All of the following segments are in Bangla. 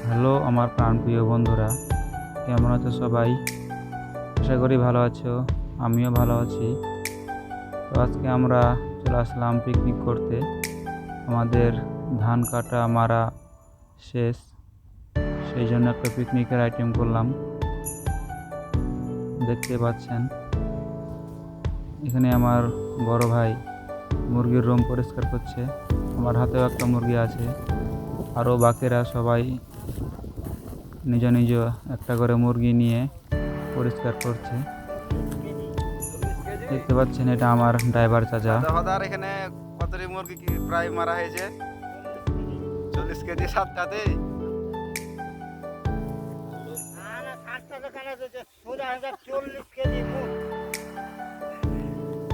হ্যালো আমার প্রাণপ্রিয় বন্ধুরা, কেমন আছো সবাই? আশা করি ভালো আছো। আমিও ভালো আছি। তো আজকে আমরা চলে আসলাম পিকনিক করতে। আমাদের ধান কাটা মারা শেষ, সেই জন্য একটা পিকনিকের আইটেম করলাম। দেখতে পাচ্ছেন এখানে আমার বড় ভাই মুরগির রুম পরিষ্কার করছে। আমার হাতেও একটা মুরগি আছে। আরও বাকিরা সবাই নিজ নিজ একটা করে মুরগি নিয়ে পরিষ্কার করছে। দেখতে পাচ্ছেন এটা আমার ড্রাইভার চাচা। দাদার এখানে কতটি মুরগি কি প্রায় মারা হয়েছে? 40 কেজি সাতটাতে।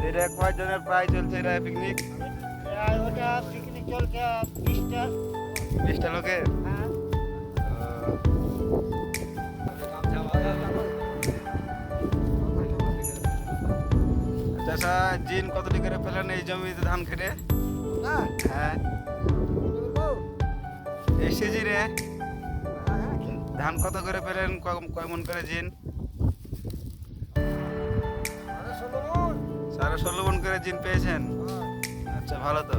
এটা কয়জনের প্রায় চলছে এটা পিকনিক? পিকনিক চলছে 20টা। 20টা লোকের। চাষা জিন কতটি করে পেলেন এই জমিতে ধান খেটে? হ্যাঁ, এই সিজনে ধান কত করে পেলেন? কয় মন করে জিন? 16.5 মন করে জিন পেয়েছেন। আচ্ছা, ভালো তো।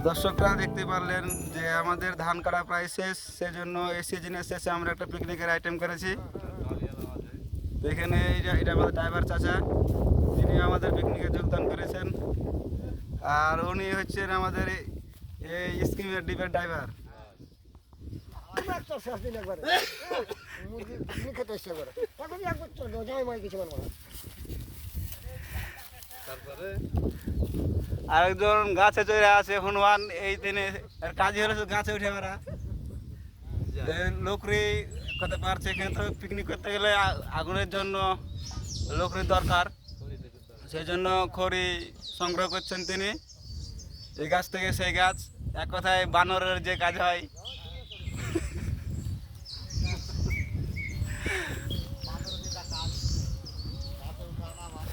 দর্শকরা দেখতে পারলেন যে আমাদের ধান কাটা প্রায় শেষ, সেজন্য এই সিজনের শেষে আমরা একটা পিকনিকের আইটেম করেছি। তো এখানে এটা আমাদের ড্রাইভার চাচা, তিনি আমাদের পিকনিকে যোগদান করেছেন। আর উনি হচ্ছেন আমাদের এই স্কিমের ডিপের ড্রাইভার। আরেকজন গাছে চড়ে আছে হনুমান, এই দিনে এর কাজই হলো গাছে উঠে মারা। লোকরি করতে পারছে, কিন্তু পিকনিক করতে গেলে আগুনের জন্য লোকরির দরকার। সেই জন্য খড়ি সংগ্রহ করছেন তিনি, এই গাছ থেকে সেই গাছ। এক কথায় বানরের যে কাজ হয়।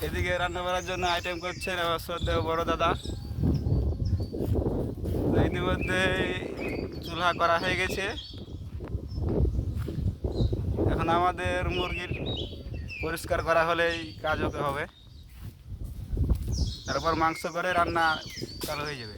এদিকে রান্না করার জন্য আইটেম করছেন আমার শ্রদ্ধেয় বড় দাদা। ইতিমধ্যে চুলা করা হয়ে গেছে। এখন আমাদের মুরগির পরিষ্কার করা হলেই কাজ হতে হবে, তারপর মাংস করে রান্না চালু হয়ে যাবে।